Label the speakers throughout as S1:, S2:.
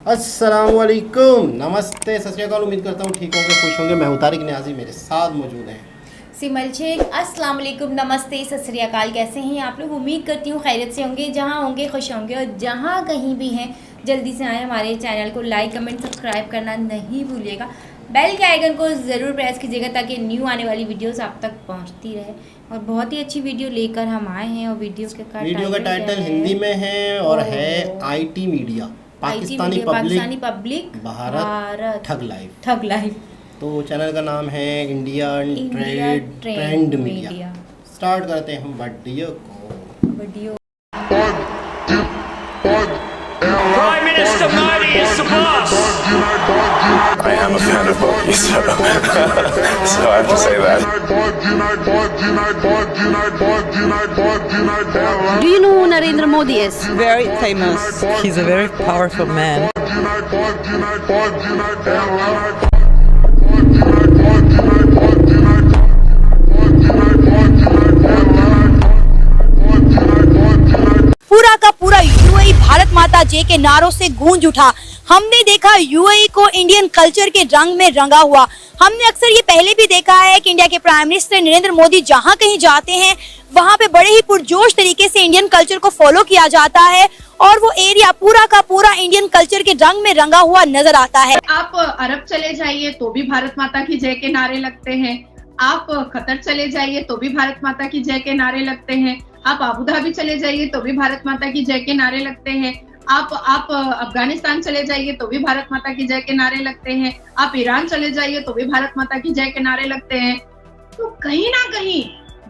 S1: अस्सलामुअलैकुम, नमस्ते, सत श्री अकाल। उम्मीद करता हूँ ठीक होंगे, खुश होंगे। मैं हूँ तारिक नियाज़ी, मेरे साथ मौजूद हैं
S2: सिमल शेख। अस्सलाम वालेकुम, नमस्ते, सत श्री अकाल। कैसे हैं आप लोग? उम्मीद करती हूँ खैरियत से होंगे। जहाँ होंगे खुश होंगे, और जहाँ कहीं भी हैं जल्दी से आए हमारे चैनल को लाइक कमेंट सब्सक्राइब करना नहीं भूलिएगा। बेल के आइकन को ज़रूर प्रेस कीजिएगा ताकि न्यू आने वाली वीडियोस आप तक पहुंचती रहे। और बहुत ही अच्छी वीडियो लेकर हम आए हैं, और वीडियो का
S1: टाइटल हिंदी में है और है IT media Pakistani
S2: public
S1: Bharat thug life. तो चैनल का नाम है इंडिया ट्रेंड मीडिया। स्टार्ट करते हैं हम वीडियो को।
S3: Prime Minister Modi is the boss.
S4: I am a fan of Modi, so I have to say that.
S5: Do you know who Narendra Modi is?
S6: Very famous. He's a very powerful man.
S5: पूरा का पूरा UAE Bharat माता जय के नारों से गूंज उठा। हमने देखा यूएई को इंडियन कल्चर के रंग में रंगा हुआ। हमने अक्सर ये पहले भी देखा है कि इंडिया के प्राइम मिनिस्टर नरेंद्र मोदी जहां कहीं जाते हैं वहां पे बड़े ही पुरजोश तरीके से इंडियन कल्चर को फॉलो किया जाता है, और वो एरिया पूरा का पूरा इंडियन कल्चर के रंग में रंगा हुआ नजर आता है।
S7: आप अरब चले जाइए तो भी भारत माता की जय के नारे लगते हैं, आप कतर चले जाइए तो भी भारत माता की जय के नारे लगते हैं, आप अबू धाबी चले जाइए तो भी भारत माता की जय के नारे लगते हैं, आप अफगानिस्तान चले जाइए तो भी भारत माता की जय के नारे लगते हैं, आप ईरान चले जाइए तो भी भारत माता की जय के नारे लगते हैं। तो कहीं ना कहीं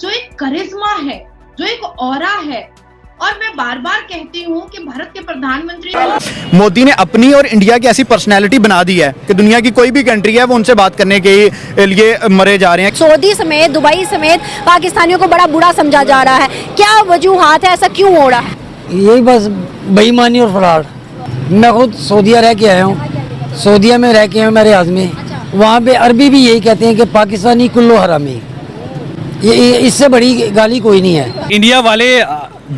S7: जो एक करिश्मा है, जो एक ऑरा है, और मैं बार बार कहती हूँ कि भारत के प्रधानमंत्री
S8: मोदी ने अपनी और इंडिया की ऐसी पर्सनैलिटी बना दी है कि दुनिया की कोई भी कंट्री है वो उनसे बात करने के लिए मरे जा रहे हैं।
S5: सऊदी समेत, दुबई समेत पाकिस्तानियों को बड़ा बुरा समझा जा रहा है। क्या वजूहात है, ऐसा क्यों हो रहा है?
S9: यही बस बेईमानी और फ्रॉड। मैं खुद सऊदीया रह के आया हूँ, सऊदीया में रह के आया मेरे आदमी, वहाँ पे अरबी भी यही कहते हैं कि पाकिस्तानी कुल्लो हरामी। ये इससे बड़ी गाली कोई नहीं है।
S10: इंडिया वाले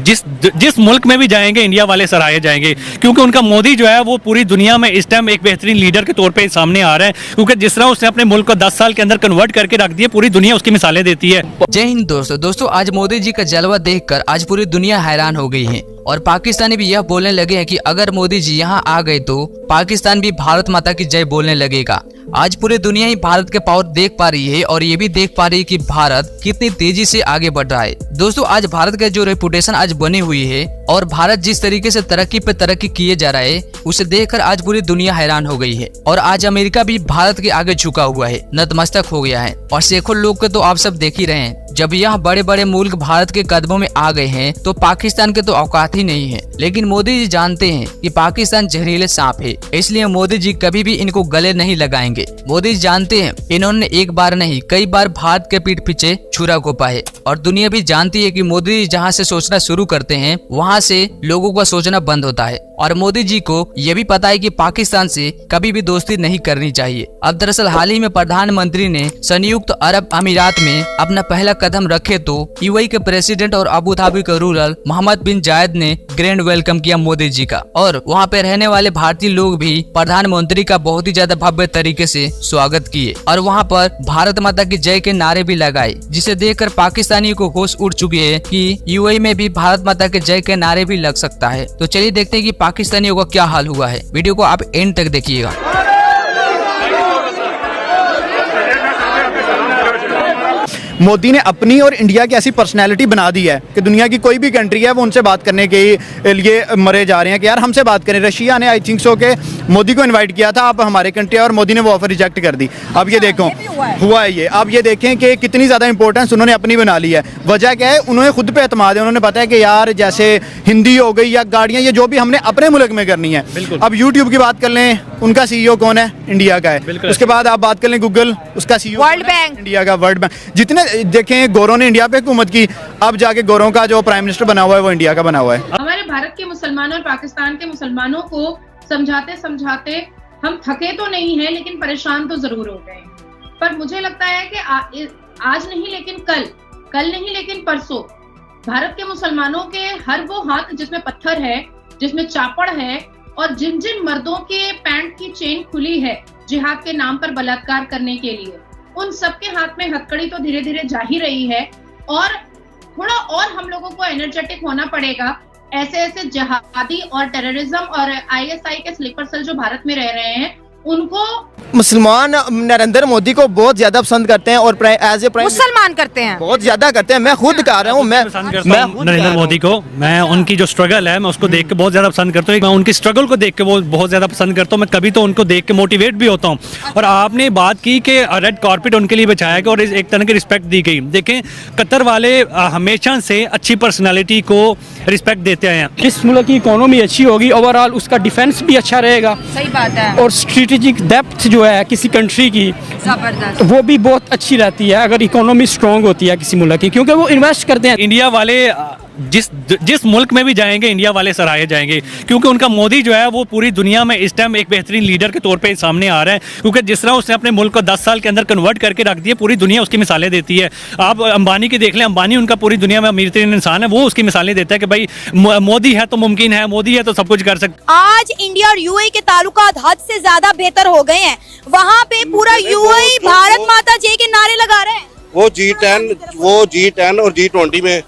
S10: जिस मुल्क में भी जाएंगे इंडिया वाले सराहे जाएंगे, क्योंकि उनका मोदी जो है वो पूरी दुनिया में इस टाइम एक बेहतरीन लीडर के तौर पे सामने आ रहा है, क्योंकि जिस तरह उसने अपने मुल्क को 10 साल के अंदर कन्वर्ट करके रख दिया, पूरी दुनिया उसकी मिसालें देती है।
S11: जय हिंद दोस्तों, आज मोदी जी का जलवा देखकर आज पूरी दुनिया हैरान हो गई है, और पाकिस्तानी भी यह बोलने लगे हैं कि अगर मोदी जी यहाँ आ गए तो पाकिस्तान भी भारत माता की जय बोलने लगेगा। आज पूरी दुनिया ही भारत के पावर देख पा रही है, और ये भी देख पा रही है कि भारत कितनी तेजी से आगे बढ़ रहा है। दोस्तों, आज भारत का जो रेपुटेशन आज बनी हुई है, और भारत जिस तरीके से तरक्की पे तरक्की किए जा रहा है, उसे देखकर आज पूरी दुनिया हैरान हो गई है। और आज अमेरिका भी भारत के आगे झुका हुआ है, नतमस्तक हो गया है। और सैकड़ों लोग के तो आप सब देख ही रहे हैं, जब यह बड़े बड़े मुल्क भारत के कदमों में आ गए हैं तो पाकिस्तान के तो औकात ही नहीं है। लेकिन मोदी जी जानते हैं कि पाकिस्तान जहरीले सांप है, इसलिए मोदी जी कभी भी इनको गले नहीं लगाएंगे। मोदी जी जानते हैं इन्होंने एक बार नहीं कई बार भारत के पीठ पीछे छुरा घोंपा है, और दुनिया भी जानती है कि मोदी जी जहाँ से सोचना शुरू करते हैं वहाँ से लोगों का सोचना बंद होता है। और मोदी जी को यह भी पता है कि पाकिस्तान से कभी भी दोस्ती नहीं करनी चाहिए। अब दरअसल हाल ही में प्रधानमंत्री ने संयुक्त अरब अमीरात में अपना पहला कदम रखे तो यूएई के प्रेसिडेंट और अबू धाबी के रूलर मोहम्मद बिन जायद ने ग्रैंड वेलकम किया मोदी जी का, और वहाँ पे रहने वाले भारतीय लोग भी प्रधानमंत्री का बहुत ही ज्यादा भव्य तरीके से स्वागत किए, और वहाँ पर भारत माता की जय के नारे भी लगाए, जिसे देखकर पाकिस्तानियों को होश उड़ चुकी है कि यूएई में भी भारत माता के जय के नारे भी लग सकता है। तो चलिए देखते हैं कि पाकिस्तानियों का क्या हाल हुआ है। वीडियो को आप एंड तक देखिएगा।
S8: मोदी ने अपनी और इंडिया की ऐसी पर्सनैलिटी बना दी है कि दुनिया की कोई भी कंट्री है वो उनसे बात करने के लिए मरे जा रहे हैं कि यार हमसे बात करें। रशिया ने आई थिंक सो के मोदी को इनवाइट किया था, आप हमारे कंट्री, और मोदी ने वो ऑफर रिजेक्ट कर दी। अब ये देखो हुआ है ये। अब ये देखें कि कितनी ज़्यादा इंपॉर्टेंस उन्होंने अपनी बना ली है। वजह क्या है? उन्होंने खुद पे एतमाद है। उन्होंने पता है कि यार जैसे हिंदी हो गई या गाड़ियाँ, ये जो भी हमने अपने मुल्क में करनी है। अब यूट्यूब की बात कर लें, उनका CEO कौन है? इंडिया का है। उसके बाद आप बात कर लें गूगल, उसका CEO
S5: वर्ल्ड बैंक,
S8: इंडिया का, वर्ल्ड बैंक। जितने देखें गौरव ने इंडिया पे हुकूमत की, अब जाके गौरव का जो प्राइम मिनिस्टर बना हुआ है वो इंडिया का बना हुआ है।
S7: हमारे भारत के मुसलमानों और पाकिस्तान के मुसलमानों को समझाते समझाते हम थके तो नहीं है, लेकिन परेशान तो जरूर हो गए। पर मुझे लगता है कि आज नहीं लेकिन कल नहीं लेकिन परसों भारत के मुसलमानों के हर वो हाथ जिसमें पत्थर है, जिसमें चापड़ है और जिन जिन मर्दों के पैंट की चेन खुली है जिहाद के नाम पर बलात्कार करने के लिए, उन सबके हाथ में हथकड़ी तो धीरे धीरे जा ही रही है। और थोड़ा और हम लोगों को एनर्जेटिक होना पड़ेगा। ऐसे ऐसे जिहादी और टेररिज्म और ISI के स्लीपर सेल जो भारत में रह रहे हैं, उनको
S1: मुसलमान नरेंद्र मोदी को बहुत ज्यादा पसंद करते हैं और एज ए
S5: मुसलमान करते हैं,
S1: बहुत ज्यादा करते हैं। मैं खुद कह रहा हूँ, मैं
S10: नरेंद्र मोदी को, मैं उनकी जो स्ट्रगल है मैं उसको देख के बहुत ज्यादा पसंद करता हूँ। मैं उनकी स्ट्रगल को देख के वो बहुत ज्यादा पसंद करता हूँ। मैं कभी तो उनको देख के मोटिवेट भी होता हूँ। और आपने बात की कि रेड कारपेट उनके लिए बिछाया गया और एक तरह की रिस्पेक्ट दी गई। देखें, कतर वाले हमेशा से अच्छी पर्सनैलिटी को रिस्पेक्ट देते आए हैं।
S12: जिस मुल्क की इकोनॉमी अच्छी होगी, ओवरऑल उसका डिफेंस भी अच्छा रहेगा।
S5: सही बात है।
S12: और स्ट्रेटेजिक डेप्थ जो है किसी कंट्री की,
S5: जबरदस्त,
S12: वो भी बहुत अच्छी रहती है अगर इकोनॉमी स्ट्रांग होती है किसी मुल्क की, क्योंकि वो इन्वेस्ट करते हैं।
S10: इंडिया वाले जिस मुल्क में भी जाएंगे इंडिया वाले सराहे जाएंगे, क्योंकि उनका मोदी जो है वो पूरी दुनिया में इस टाइम एक बेहतरीन लीडर के तौर पे सामने आ रहा है। क्योंकि जिस तरह उसने अपने मुल्क को 10 साल के अंदर कन्वर्ट करके रख दिया, पूरी दुनिया उसकी मिसालें देती है। आप अंबानी की देख लें, अंबानी उनका पूरी दुनिया में अमीर तरीन इंसान है, वो उसकी मिसालें देता है कि भाई मोदी है तो मुमकिन है, मोदी है तो सब कुछ कर सकते।
S5: आज इंडिया और UAE के ताल्लुकात हद से ज्यादा बेहतर हो गए हैं। वहाँ पे पूरा UAE भारत माता जय के नारे लगा रहे हैं।
S13: वो G10 और G20 में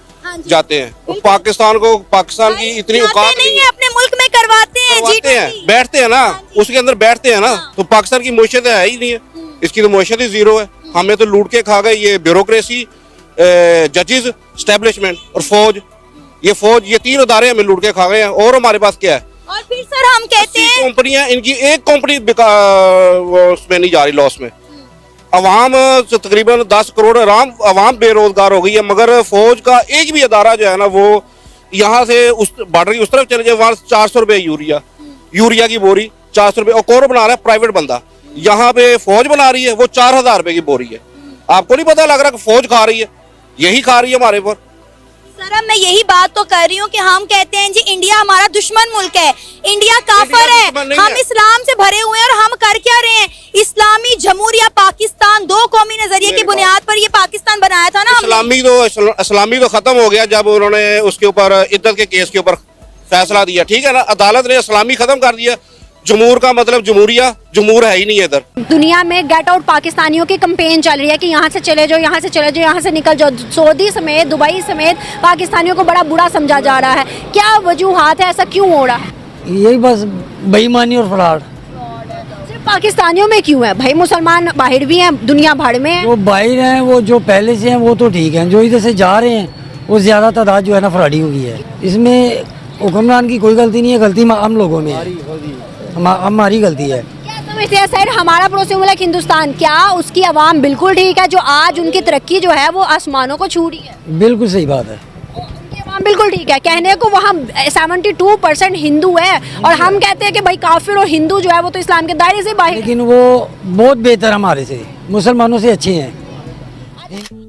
S13: जाते हैं। तो पाकिस्तान की इतनी औकात
S5: नहीं है, अपने मुल्क में करवाते हैं,
S13: बैठते हैं ना, उसके अंदर बैठते हैं ना। तो पाकिस्तान की मैशत है ही नहीं है, इसकी तो मैशत ही जीरो है। हमें तो लूट के खा गए ये ब्यूरोक्रेसी, जजेस, एस्टेब्लिशमेंट और फौज। ये 3 अदारे हमें लूट के खा गए हैं। और हमारे पास क्या है?
S5: और फिर सर हम कहते हैं
S13: कंपनियां, इनकी एक कंपनी उसमें नहीं जा रही लॉस में। अवाम तकरीबन 10 करोड़ अवाम बेरोजगार हो गई है, मगर फौज का एक भी अदारा जो है ना, वो यहाँ से उस बॉर्डर की उस तरफ चले जाए, वहाँ 400 रुपये यूरिया की बोरी 400 रुपये। और कौन बना रहा है? प्राइवेट बंदा। यहाँ पे फौज बना रही है, वो 4000 रुपये की बोरी है। आपको नहीं पता लग रहा कि फौज खा रही है? यही खा रही है हमारे पर।
S5: सर मैं यही बात तो कर रही हूँ कि हम कहते हैं जी इंडिया हमारा दुश्मन मुल्क है, इंडिया काफिर है, हम इस्लाम से भरे हुए हैं। और हम कर क्या रहे हैं? इस्लामी जमहूरिया पाकिस्तान, 2 कौमी नजरिए की बुनियाद पर ये पाकिस्तान बनाया था ना।
S13: इस्लामी तो खत्म हो गया जब उन्होंने उसके ऊपर इद्दत के केस के ऊपर फैसला दिया, ठीक है ना। अदालत ने इस्लामी खत्म कर दिया। जमूर का मतलब जमूरिया, जमूर है ही नहीं है इधर।
S5: दुनिया में गेट आउट पाकिस्तानियों की कैंपेन चल रही है कि यहाँ से चले जाओ, यहाँ से चले जाओ, यहाँ से निकल जाओ। सऊदी समेत, दुबई समेत पाकिस्तानियों को बड़ा बुरा समझा जा रहा है। क्या वजूहात है, ऐसा क्यों हो रहा है?
S9: यही बस बेईमानी और फ्रॉड।
S5: सिर्फ पाकिस्तानियों में क्यों है भाई? मुसलमान बाहर भी हैं, दुनिया भर में है।
S9: वो बाहर हैं, वो जो पहले से हैं वो तो ठीक है, जो इधर से जा रहे हैं वो ज्यादा तादाद जो है ना फ्रॉडी हो गई है। इसमें हुक्मरान की कोई गलती नहीं है, गलती हम लोगों में है, हमारी गलती है।
S5: क्या समझते हैं सर, हमारा पड़ोसी मुल्क हिंदुस्तान, क्या उसकी आवाम बिल्कुल ठीक है जो आज उनकी तरक्की जो है वो आसमानों को छू रही है?
S9: बिल्कुल सही बात है,
S5: उनकी आवाम बिल्कुल ठीक है। कहने को वहाँ 72% हिंदू है और हम कहते हैं कि भाई काफिर और हिंदू जो है वो तो इस्लाम के दायरे से बाहर।
S9: लेकिन वो बहुत बेहतर हमारे से, मुसलमानों से अच्छे हैं।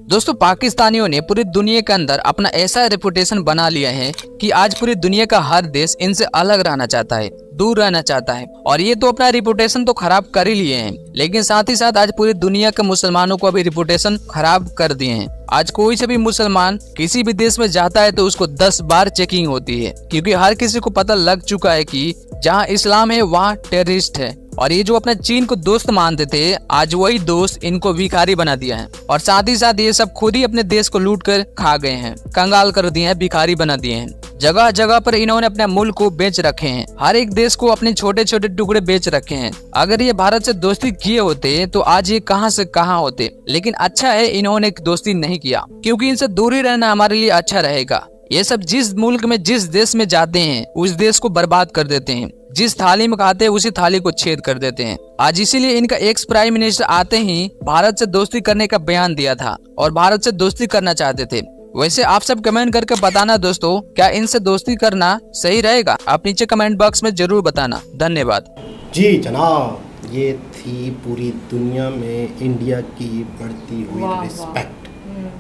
S11: दोस्तों, पाकिस्तानियों ने पूरी दुनिया के अंदर अपना ऐसा रेपुटेशन बना लिया है कि आज पूरी दुनिया का हर देश इनसे अलग रहना चाहता है, दूर रहना चाहता है। और ये तो अपना रेपुटेशन तो खराब कर ही लिए हैं, लेकिन साथ ही साथ आज पूरी दुनिया के मुसलमानों को अभी रेपुटेशन खराब कर दिए हैं। आज कोई से भी मुसलमान किसी भी देश में जाता है तो उसको 10 बार चेकिंग होती है, क्योंकि हर किसी को पता लग चुका है कि जहाँ इस्लाम है वहाँ टेररिस्ट है। और ये जो अपना चीन को दोस्त मानते थे, आज वही दोस्त इनको भिखारी बना दिया है। और साथ ही साथ ये सब खुद ही अपने देश को लूट कर खा गए हैं, कंगाल कर दिए हैं, भिखारी बना दिए हैं। जगह जगह पर इन्होंने अपने मुल्क को बेच रखे हैं, हर एक देश को अपने छोटे छोटे टुकड़े बेच रखे हैं। अगर ये भारत से दोस्ती किए होते तो आज ये कहां से कहां होते। लेकिन अच्छा है इन्होंने दोस्ती नहीं किया, क्योंकि इनसे दूरी रहना हमारे लिए अच्छा रहेगा। ये सब जिस मुल्क में, जिस देश में जाते हैं उस देश को बर्बाद कर देते हैं, जिस थाली में खाते हैं उसी थाली को छेद कर देते हैं। आज इसीलिए इनका एक्स प्राइम मिनिस्टर आते ही भारत से दोस्ती करने का बयान दिया था और भारत से दोस्ती करना चाहते थे। वैसे आप सब कमेंट करके बताना दोस्तों, क्या इनसे दोस्ती करना सही रहेगा? आप नीचे कमेंट बॉक्स में जरूर बताना। धन्यवाद।
S1: जी जनाब, ये थी पूरी दुनिया में इंडिया की बढ़ती हुई रिस्पेक्ट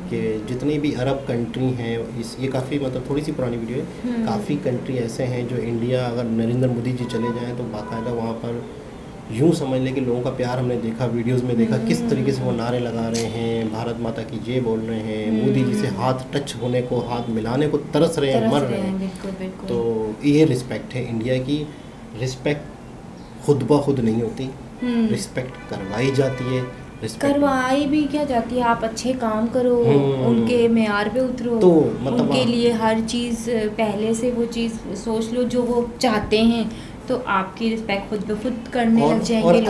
S1: कि जितनी भी अरब कंट्री हैं, ये काफ़ी मतलब थोड़ी सी पुरानी वीडियो है, काफ़ी कंट्री ऐसे हैं जो इंडिया, अगर नरेंद्र मोदी जी चले जाएं तो बाकायदा वहाँ पर यूँ समझ लें कि लोगों का प्यार हमने देखा, वीडियोस में देखा किस तरीके से वो नारे लगा रहे हैं, भारत माता की जय बोल रहे हैं, मोदी जी से हाथ टच होने को, हाथ मिलाने को तरस रहे हैं, मर रहे हैं। तो ये रिस्पेक्ट है इंडिया की। रिस्पेक्ट खुद ब खुद नहीं होती, रिस्पेक्ट करवाई जाती है।
S2: करवाई भी क्या जाती है, आप अच्छे काम करो, उनके मेयार पे उतरो,
S1: तो मतलब
S2: उनके लिए हर चीज़ पहले से वो चीज़ सोच लो जो वो चाहते हैं, तो आपकी रिस्पेक्ट खुद ब खुद करने लग जाएंगे
S1: और
S2: लोग।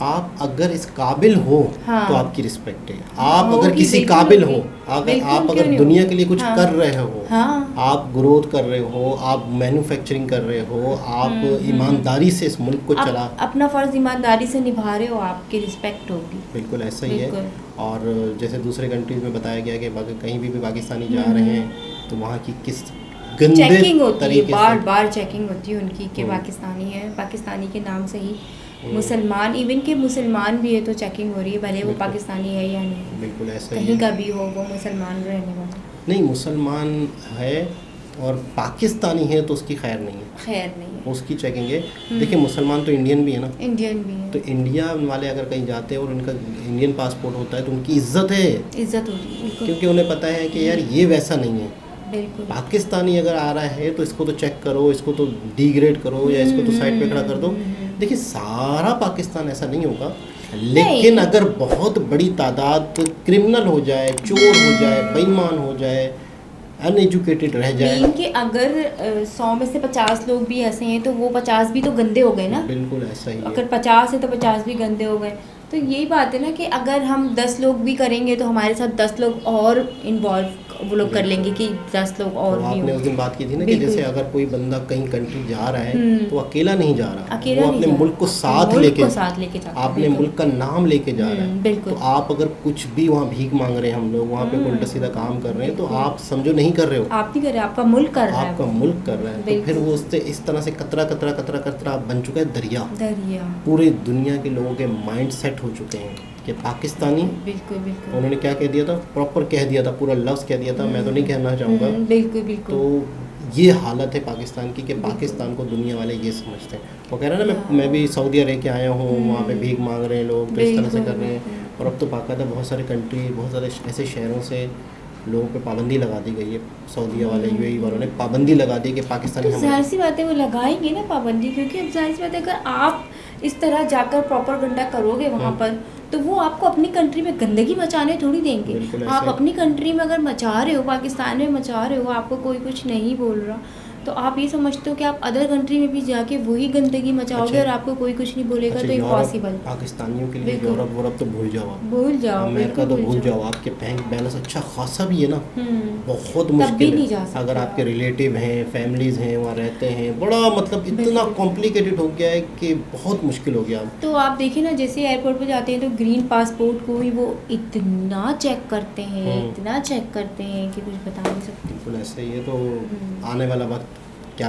S1: आप अगर इस काबिल हो
S2: हाँ।
S1: तो आपकी रिस्पेक्ट है। आप अगर किसी काबिल हो, अगर आप अगर दुनिया के लिए कुछ कर रहे हो,
S2: हाँ।
S1: आप ग्रोथ कर रहे हो, आप मैन्युफैक्चरिंग कर रहे हो, आप ईमानदारी से इस मुल्क को चला,
S2: अपना फ़र्ज़ ईमानदारी से निभा रहे हो, आपकी रिस्पेक्ट होगी।
S1: बिल्कुल ऐसा ही है। और जैसे दूसरे कंट्रीज में बताया गया कि कहीं भी पाकिस्तानी जा रहे हैं तो वहाँ की किस
S2: चेकिंग होती है, बार बार चेकिंग होती है उनकी कि पाकिस्तानी है, पाकिस्तानी के नाम से ही मुसलमान, इवन के मुसलमान भी है तो चेकिंग हो रही है, भले वो पाकिस्तानी है या नहीं।
S1: बिल्कुल ऐसा ही
S2: कहीं का भी हो वो मुसलमान रहने वाला
S1: नहीं, मुसलमान है और पाकिस्तानी है तो उसकी खैर नहीं है,
S2: खैर नहीं है,
S1: उसकी चेकिंग है। देखिए मुसलमान तो इंडियन भी है ना,
S2: इंडियन भी है,
S1: तो इंडिया वाले अगर कहीं जाते हैं और उनका इंडियन पासपोर्ट होता है तो उनकी इज्जत है,
S2: इज्जत होती है,
S1: क्योंकि उन्हें पता है कि यार ये वैसा नहीं है।
S2: बिल्कुल
S1: पाकिस्तानी अगर आ रहा है तो इसको तो चेक करो, इसको तो डिग्रेड करो या इसको तो साइड पे खड़ा कर दो। देखिए सारा पाकिस्तान ऐसा नहीं होगा, लेकिन अगर बहुत बड़ी तादाद क्रिमिनल हो जाए, चोर हो जाए, बेईमान हो जाए, अनएजुकेटेड रह जाए,
S2: कि अगर 100 में से 50 लोग भी ऐसे हैं तो वो 50 भी तो गंदे हो गए ना।
S1: बिल्कुल ऐसा ही है।
S2: अगर 50 है तो 50 भी गंदे हो गए। तो यही बात है ना कि अगर हम 10 लोग भी करेंगे तो हमारे साथ 10 लोग और इन्वॉल्व वो लोग कर लेंगे कि 10 लोग और भी।
S1: आपने उस दिन बात की थी ना कि जैसे अगर कोई बंदा कहीं कंट्री जा रहा है तो अकेला नहीं जा रहा, वो अपने मुल्क को साथ लेके अपने मुल्क का नाम लेके जा रहा है। तो आप अगर कुछ भी वहाँ भीख मांग रहे हैं, हम लोग वहाँ पे उल्टा सीधा काम कर रहे हैं, तो आप समझो नहीं कर रहे हो,
S2: आप नहीं कर रहे, आपका मुल्क कर रहा है,
S1: आपका मुल्क कर रहा है। तो फिर वो उससे इस तरह से कतरा कतरा कतरा कतरा बन चुका है दरिया। पूरे दुनिया के लोगों के माइंड सेट हो चुके हैं कि पाकिस्तानी,
S2: बिल्कुल बिल्कुल,
S1: उन्होंने क्या कह दिया था, प्रॉपर कह दिया था, पूरा लफ्ज़ कह दिया था, मैं तो नहीं कहना चाहूँगा।
S2: बिल्कुल बिल्कुल।
S1: तो ये हालत है पाकिस्तान की कि पाकिस्तान को दुनिया वाले ये समझते हैं। वो कह रहे हैं ना, मैं भी सऊदी रह के आया हूँ, वहाँ पे भीख मांग रहे हैं लोग, तो इस तरह से कर रहे हैं। और अब तो बाकायदा बहुत सारे कंट्री, बहुत सारे ऐसे शहरों से लोगों पे पाबंदी लगा दी गई है। सऊदीया वाले, यूएई वालों ने पाबंदी लगा दी कि पाकिस्तानी,
S2: तो जाहिर सी बात है वो लगाएंगे ना पाबंदी, क्योंकि अब जाहिर सी बात है अगर आप इस तरह जाकर प्रॉपर गंदा करोगे वहाँ पर तो वो आपको अपनी कंट्री में गंदगी मचाने थोड़ी देंगे। आप अपनी कंट्री में अगर मचा रहे हो, पाकिस्तान में मचा रहे हो, आपको कोई कुछ नहीं बोल रहा, तो आप ये समझते हो कि आप अदर कंट्री में भी जाके वही गंदगी मचाओगे और आपको कोई कुछ नहीं बोलेगा, तो इम्पॉसिबल।
S1: पाकिस्तानियों के लिए यूरोप तो भूल जाओ, आप
S2: भूल जाओ,
S1: अमेरिका तो भूल जाओ, आपके बैंक बैलेंस अच्छा खासा भी है ना, बहुत मुश्किल है। अगर आपके रिलेटिव हैं, फैमिलीज हैं, वहाँ रहते हैं, बड़ा मतलब इतना कॉम्प्लिकेटेड हो गया है कि बहुत मुश्किल हो गया।
S2: तो आप देखिए ना, जैसे एयरपोर्ट पे जाते हैं तो ग्रीन पासपोर्ट को ही वो इतना चेक करते हैं, इतना चेक करते हैं कि कुछ बता नहीं सकते।
S1: बिल्कुल ऐसे ही है। तो आने वाला वक्त क्या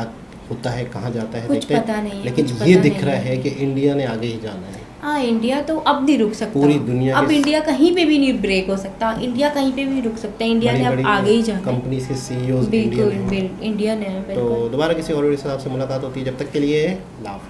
S1: होता है, कहाँ जाता है,
S2: कुछ
S1: देखते
S2: पता नहीं है,
S1: लेकिन ये दिख रहा है कि इंडिया ने आगे ही जाना है।
S2: हाँ, इंडिया तो अब नहीं रुक सकता,
S1: पूरी दुनिया
S2: अब इंडिया कहीं पे भी नहीं ब्रेक हो सकता, इंडिया कहीं पे भी रुक सकता है, इंडिया ने अब आगे ही जाना है।
S1: कंपनी के सीईओ
S2: बिल्कुल इंडियन है।
S1: तो दोबारा किसी और वीडियो से आपसे मुलाकात होती है, जब तक के लिए लाभ।